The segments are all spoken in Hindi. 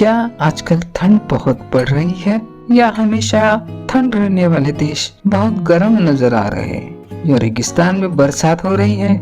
क्या आजकल ठंड बहुत बढ़ रही है या हमेशा ठंड रहने वाले देश बहुत गर्म नजर आ रहे हैं, या रेगिस्तान में बरसात हो रही है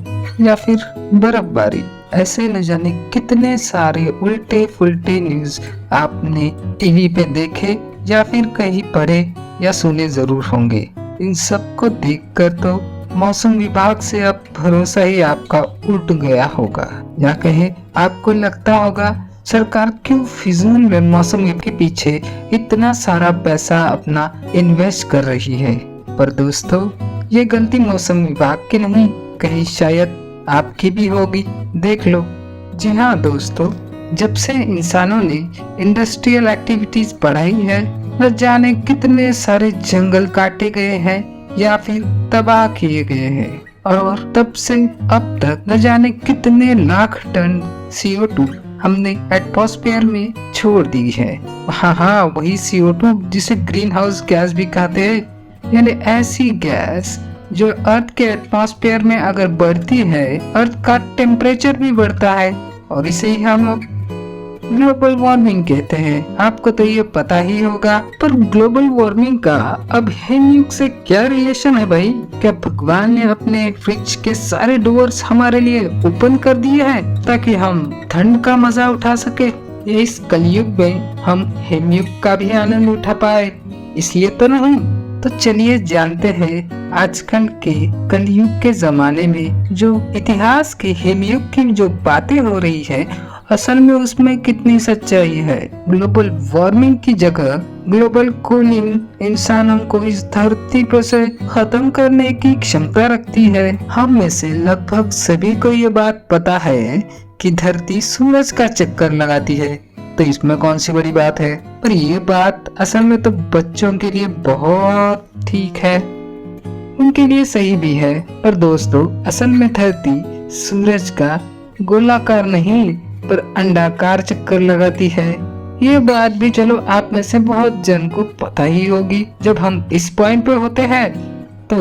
या फिर बर्फबारी। ऐसे न जाने कितने सारे उल्टे फुल्टे न्यूज आपने टीवी पे देखे या फिर कहीं पढ़े या सुने जरूर होंगे। इन सबको देखकर तो मौसम विभाग से अब भरोसा ही आपका उठ गया होगा, या कहे आपको लगता होगा सरकार क्यों फिजूल में मौसम के पीछे इतना सारा पैसा अपना इन्वेस्ट कर रही है। पर दोस्तों, ये गलती मौसम विभाग की नहीं, कहीं शायद आपकी भी होगी। देख लो। जी हाँ दोस्तों, जब से इंसानों ने इंडस्ट्रियल एक्टिविटीज बढ़ाई है, न जाने कितने सारे जंगल काटे गए हैं या फिर तबाह किए गए हैं, और तब से अब तक न जाने कितने लाख टन CO2 हमने एटमॉस्फेयर में छोड़ दी है। हाँ, वही CO2 जिसे ग्रीन हाउस गैस भी कहते हैं, यानी ऐसी गैस जो अर्थ के एटमॉस्फेयर में अगर बढ़ती है, अर्थ का टेम्परेचर भी बढ़ता है, और इसे ही हम ग्लोबल वार्मिंग कहते हैं। आपको तो ये पता ही होगा। पर ग्लोबल वार्मिंग का अब हेमयुग से क्या रिलेशन है भाई? क्या भगवान ने अपने फ्रिज के सारे डोर्स हमारे लिए ओपन कर दिए हैं ताकि हम ठंड का मजा उठा सके, या इस कलयुग में हम हेमयुग का भी आनंद उठा पाए, इसलिए तो नहीं? तो चलिए जानते हैं आजकल के कलयुग के जमाने में जो इतिहास के हेमयुग की जो बातें हो रही है, असल में उसमें कितनी सच्चाई है। ग्लोबल वार्मिंग की जगह ग्लोबल कूलिंग इंसानों को इस धरती पर से खत्म करने की क्षमता रखती है। हम में से लगभग सभी को ये बात पता है कि धरती सूरज का चक्कर लगाती है, तो इसमें कौन सी बड़ी बात है। पर ये बात असल में तो बच्चों के लिए बहुत ठीक है, उनके लिए सही भी है। पर दोस्तों, असल में धरती सूरज का गोलाकार नहीं पर अंडाकार चक्कर लगाती है। ये बात भी चलो आप में से बहुत जन को पता ही होगी। जब हम इस पॉइंट पे होते हैं तो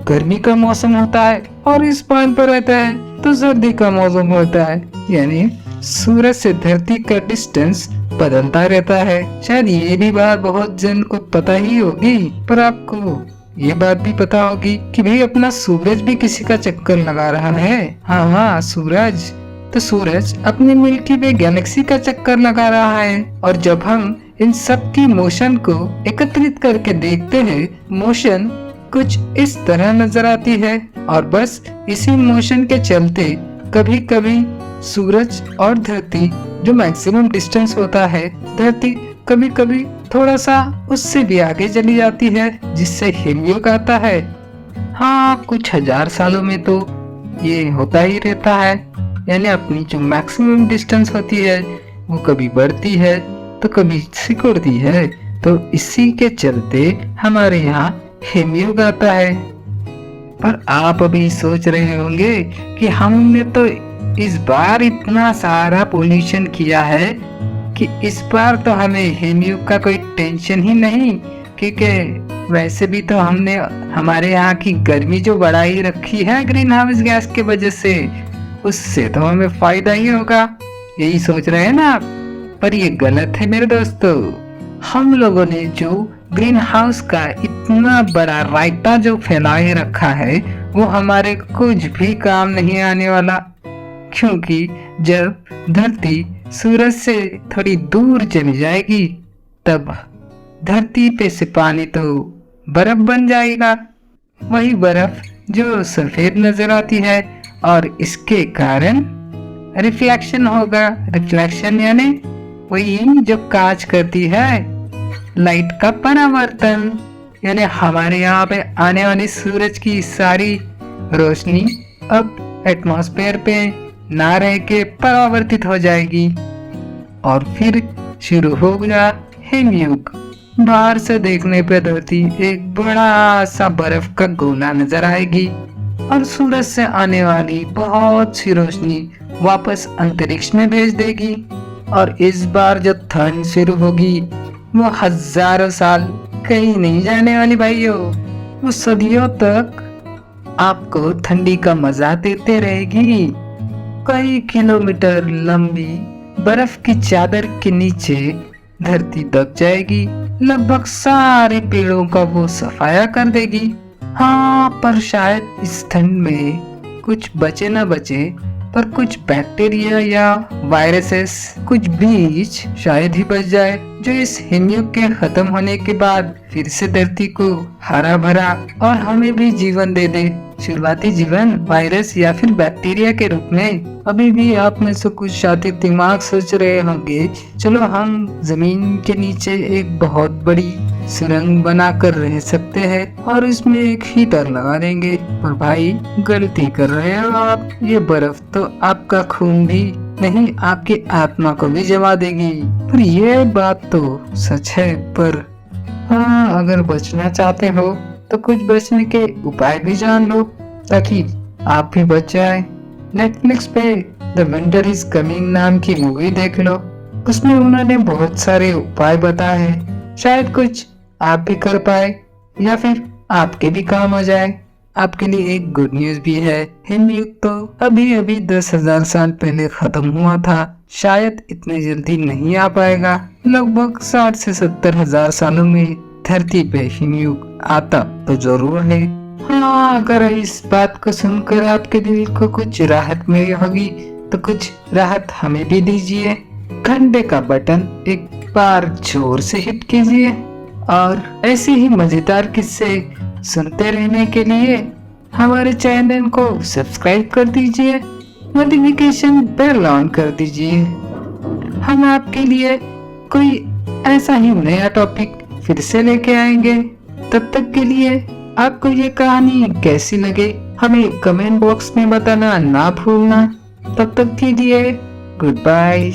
गर्मी का मौसम होता है, और इस पॉइंट पर रहता है तो सर्दी का मौसम होता है, यानी सूरज से धरती का डिस्टेंस बदलता रहता है। शायद ये भी बात बहुत जन को पता ही होगी। पर आपको ये बात भी पता होगी कि भाई अपना सूरज भी किसी का चक्कर लगा रहा है। हाँ, सूरज तो सूरज अपने मिल्की वे गैलेक्सी का चक्कर लगा रहा है। और जब हम इन सब की मोशन को एकत्रित करके देखते हैं, मोशन कुछ इस तरह नजर आती है, और बस इसी मोशन के चलते कभी कभी सूरज और धरती जो मैक्सिमम डिस्टेंस होता है, धरती कभी कभी थोड़ा सा उससे भी आगे चली जाती है, जिससे हेमयुग आता है। हाँ, कुछ हजार सालों में तो ये होता ही रहता है, यानी अपनी जो मैक्सिमम डिस्टेंस होती है वो कभी बढ़ती है तो कभी सिकुड़ती है। तो इसी के चलते हमारे यहाँ हेमयुग आता है। पर आप अभी सोच रहे होंगे कि हमने तो इस बार इतना सारा पोल्यूशन किया है कि इस बार तो हमें हेमयुग का कोई टेंशन ही नहीं, क्योंकि वैसे भी तो हमने हमारे यहाँ की गर्मी जो बढ़ाई रखी है ग्रीन हाउस गैस के वजह से, उससे तो हमें फायदा ही होगा। यही सोच रहे हैं ना आप? पर ये गलत है मेरे दोस्तों। हम लोगों ने जो ग्रीन हाउस का इतना बड़ा रायता जो फैलाए रखा है, वो हमारे कुछ भी काम नहीं आने वाला, क्योंकि जब धरती सूरज से थोड़ी दूर चली जाएगी तब धरती पे से पानी तो बर्फ बन जाएगा। वही बर्फ जो सफेद नजर आती है, और इसके कारण रिफ्लेक्शन होगा। रिफ्लेक्शन यानी वही जो कांच करती है, लाइट का परावर्तन, यानी हमारे यहाँ पे आने वाली सूरज की सारी रोशनी अब एटमॉस्फेयर पे ना रह के परावर्तित हो जाएगी, और फिर शुरू होगा हेमयुग। बाहर से देखने पे धरती एक बड़ा सा बर्फ का गोला नजर आएगी, और सूरज से आने वाली बहुत सी रोशनी वापस अंतरिक्ष में भेज देगी। और इस बार जो ठंड शुरू होगी वो हजारों साल कहीं नहीं जाने वाली भाइयों, वो सदियों तक आपको ठंडी का मजा देते रहेगी। कई किलोमीटर लंबी बर्फ की चादर के नीचे धरती दब जाएगी, लगभग सारे पेड़ों का वो सफाया कर देगी। हाँ, पर शायद इस ठंड में कुछ बचे न बचे, पर कुछ बैक्टीरिया या वायरसेस, कुछ बीज शायद ही बच जाए, जो इस हिमयुग के खत्म होने के बाद फिर से धरती को हरा भरा और हमें भी जीवन दे दे। शुरुआती जीवन वायरस या फिर बैक्टीरिया के रूप में। अभी भी आप में से कुछ शातिर दिमाग सोच रहे होंगे, चलो हम जमीन के नीचे एक बहुत बड़ी सुरंग बना कर रह सकते हैं और इसमें एक हीटर लगा देंगे। पर भाई, गलती कर रहे हो आप। ये बर्फ तो आपका खून भी नहीं, आपकी आत्मा को भी जमा देगी। पर ये बात तो सच है। पर हाँ, अगर बचना चाहते हो तो कुछ बचने के उपाय भी जान लो, ताकि आप भी बच जाए। नेटफ्लिक्स पे द विंटर इज कमिंग नाम की मूवी देख लो, उसमें उन्होंने बहुत सारे उपाय बताए हैं। शायद कुछ आप भी कर पाए या फिर आपके भी काम आ जाए। आपके लिए एक गुड न्यूज भी है, हिमयुग तो अभी अभी 10,000 साल पहले खत्म हुआ था, शायद इतने जल्दी नहीं आ पाएगा। लगभग 60 से 70,000 सालों में धरती पे हिमयुग आता तो जरूर है। हाँ, अगर इस बात को सुनकर आपके दिल को कुछ राहत मिली होगी तो कुछ राहत हमें भी दीजिए। घंटे का बटन एक बार जोर से हिट कीजिए और ऐसे ही मजेदार किस्से सुनते रहने के लिए हमारे चैनल को सब्सक्राइब कर दीजिए, नोटिफिकेशन बेल ऑन कर दीजिए। हम आपके लिए कोई ऐसा ही नया टॉपिक फिर से लेके आएंगे। तब तक के लिए आपको ये कहानी कैसी लगे हमें कमेंट बॉक्स में बताना ना भूलना। तब तक के लिए गुड बाय।